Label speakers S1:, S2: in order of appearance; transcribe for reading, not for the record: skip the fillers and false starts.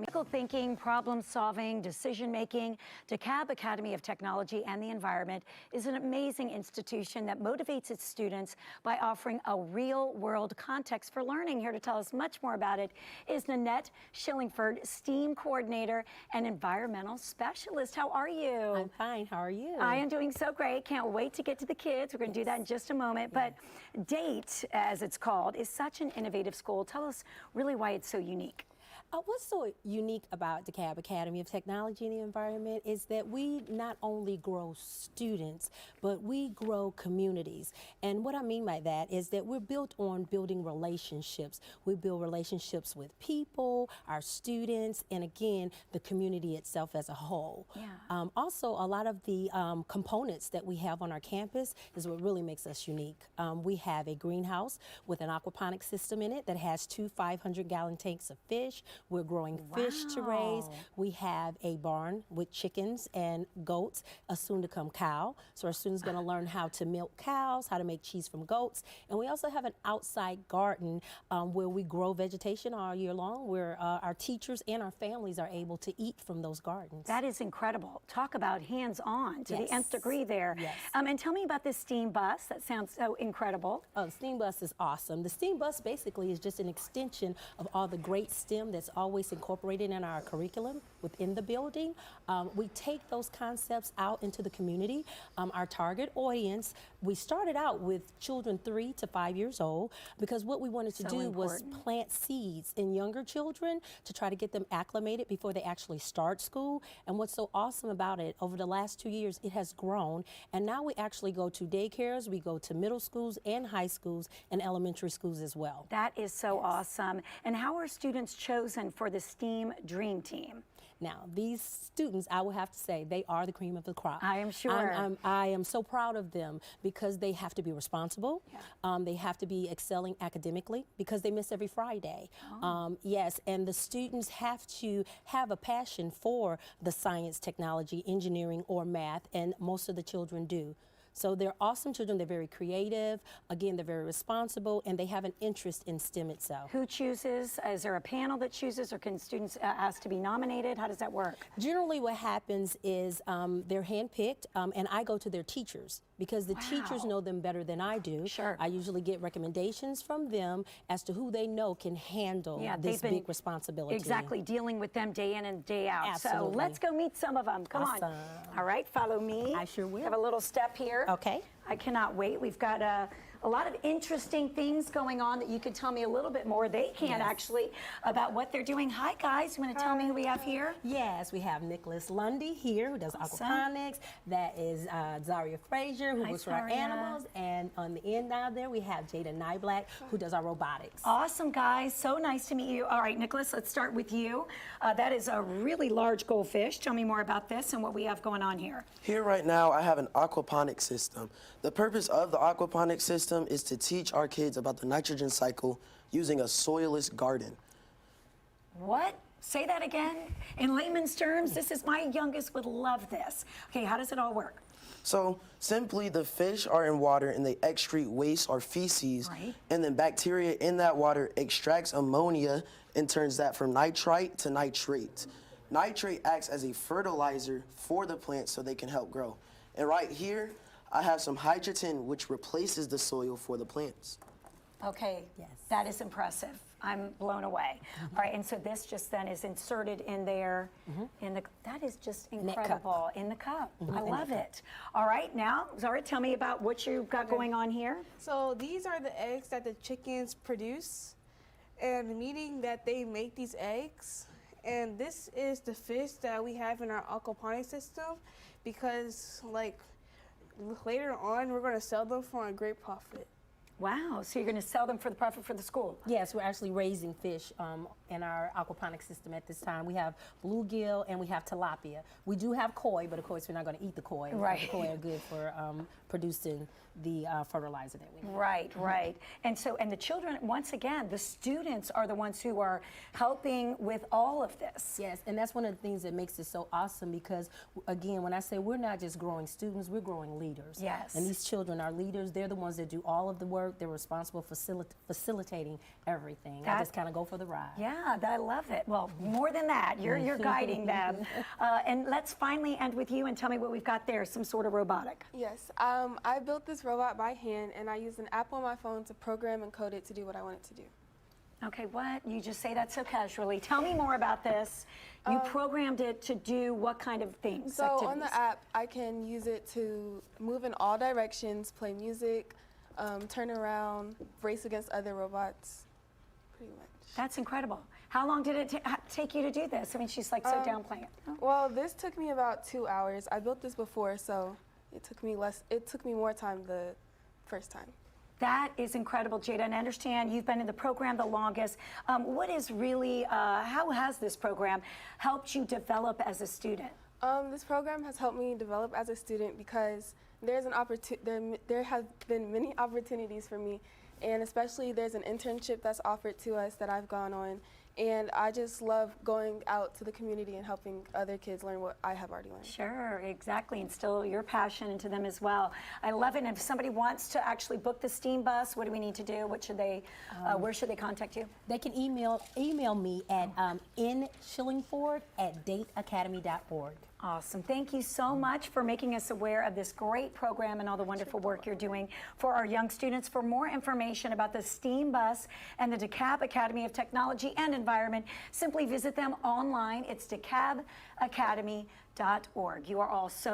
S1: Critical thinking, problem solving, decision making. Dekalb Academy of Technology and the Environment is an amazing institution that motivates its students by offering a real world context for learning. Here to tell us much more about it is Nanette Shillingford, STEAM coordinator and environmental specialist. How are you?
S2: I'm fine. How are you?
S1: I am doing so great. Can't wait to get to the kids. We're going to do that in just a moment. But DATE, as it's called, is such an innovative school. Tell us really why it's so unique.
S2: What's so unique about Dekalb Academy of Technology and the Environment is that we not only grow students, but we grow communities. And what I mean by that is that we're built on building relationships. We build relationships with people, our students, and again, the community itself as a whole.
S1: Yeah.
S2: Also, a lot of the components that we have on our campus is what really makes us unique. We have a greenhouse with an aquaponics system in it that has 2 500-gallon tanks of fish. We're growing fish to raise. We have a barn with chickens and goats, a soon-to-come cow. So our students are going to learn how to milk cows, how to make cheese from goats. And we also have an outside garden where we grow vegetation all year long, where our teachers and our families are able to eat from those gardens.
S1: That is incredible. Talk about hands-on to the nth degree there.
S2: Yes.
S1: And tell me about this STEAM bus. That sounds so incredible.
S2: Oh, the STEAM bus is awesome. The STEAM bus basically is just an extension of all the great STEM that's always incorporated in our curriculum within the building. We take those concepts out into the community. Our target audience, we started out with children 3 to 5 years old because what we wanted to do was plant seeds in younger children to try to get them acclimated before they actually start school. And what's so awesome about it, over the last 2 years, it has grown. And now we actually go to daycares, we go to middle schools and high schools and elementary schools as well.
S1: That is so awesome. And how are students chosen for the STEAM Dream Team?
S2: Now, these students, I will have to say, they are the cream of the crop.
S1: I am sure.
S2: I am so proud of them because they have to be responsible.
S1: Yeah.
S2: They have to be excelling academically because they miss every Friday. Yes, and the students have to have a passion for the science, technology, engineering, or math, and most of the children do. So they're awesome children. They're very creative. Again, they're very responsible, and they have an interest in STEM itself.
S1: Who chooses? Is there a panel that chooses, or can students ask to be nominated? How does that work?
S2: Generally, what happens is they're handpicked, and I go to their teachers because the teachers know them better than I do.
S1: Sure.
S2: I usually get recommendations from them as to who they know can handle this big responsibility.
S1: Exactly, dealing with them day in and day out.
S2: Absolutely.
S1: So let's go meet some of them. Come on. All right, follow me.
S2: I sure will.
S1: Have a little step here.
S2: Okay.
S1: I cannot wait. We've got a lot of interesting things going on that you could tell me a little bit more. They can actually about what they're doing. Hi, guys. You want to tell me who we have here?
S2: Yes, we have Nicholas Lundy here, who does aquaponics. That is Zaria Frazier, who works for our animals. And on the end down there, we have Jada Nyblack, who does our robotics.
S1: Awesome, guys. So nice to meet you. All right, Nicholas, let's start with you. That is a really large goldfish. Tell me more about this and what we have going on here.
S3: Here right now, I have an aquaponics system. The purpose of the aquaponics system is to teach our kids about the nitrogen cycle using a soilless garden.
S1: What? Say that again. In layman's terms, this is my youngest would love this. Okay, how does it all work?
S3: So simply the fish are in water and they excrete waste or feces, and then bacteria in that water extracts ammonia and turns that from nitrite to nitrate. Nitrate acts as a fertilizer for the plants so they can help grow. And right here, I have some hydrogen, which replaces the soil for the plants.
S1: Okay,
S2: yes.
S1: That is impressive. I'm blown away. All right, and so this just then is inserted in there, that is just incredible, in the cup. I love it. All right, now, Zara, tell me about what you've got going on here.
S4: So these are the eggs that the chickens produce, and meaning that they make these eggs. And this is the fish that we have in our aquaponics system because, like, later on, we're going to sell them for a great profit.
S1: Wow, so you're going to sell them for the profit for the school?
S2: Yes, we're actually raising fish in our aquaponics system at this time. We have bluegill and we have tilapia. We do have koi, but of course we're not going to eat the koi.
S1: Right.
S2: The koi are good for producing the fertilizer that we need.
S1: Right, right. And so, and the children, once again, the students are the ones who are helping with all of this.
S2: Yes, and that's one of the things that makes it so awesome because, again, when I say we're not just growing students, we're growing leaders.
S1: Yes.
S2: And these children are leaders. They're the ones that do all of the work. work. They're responsible for facilitating everything. I
S1: That-
S2: just kind of go for the ride.
S1: Yeah, I love it. Well, more than that, you're guiding them. And let's finally end with you and tell me what we've got there, some sort of robotic.
S4: Yes, I built this robot by hand, and I used an app on my phone to program and code it to do what I want it to do.
S1: Okay, what? You just say that so casually. Tell me more about this. You programmed it to do what kind of things,
S4: So
S1: activities?
S4: on the app, I can use it to move in all directions, play music, turn around, race against other robots, pretty much.
S1: That's incredible. How long did it take you to do this? I mean, she's like so downplaying it. Oh.
S4: Well, this took me about 2 hours. I built this before, so it took me more time the first time.
S1: That is incredible, Jada, and I understand you've been in the program the longest. What is really, how has this program helped you develop as a student?
S4: This program has helped me develop as a student because there's an there have been many opportunities for me, and especially there's an internship that's offered to us that I've gone on, and I just love going out to the community and helping other kids learn what I have already learned.
S1: Sure, exactly, instill your passion into them as well. I love it. And if somebody wants to actually book the STEAM bus, what do we need to do? What should they, where should they contact you?
S2: They can email me at nshillingford@dateacademy.org.
S1: Awesome. Thank you so much for making us aware of this great program and all the wonderful work you're doing for our young students. For more information about the STEAM bus and the Dekalb Academy of Technology and Environment, simply visit them online. It's dekalbacademy.org. You are all so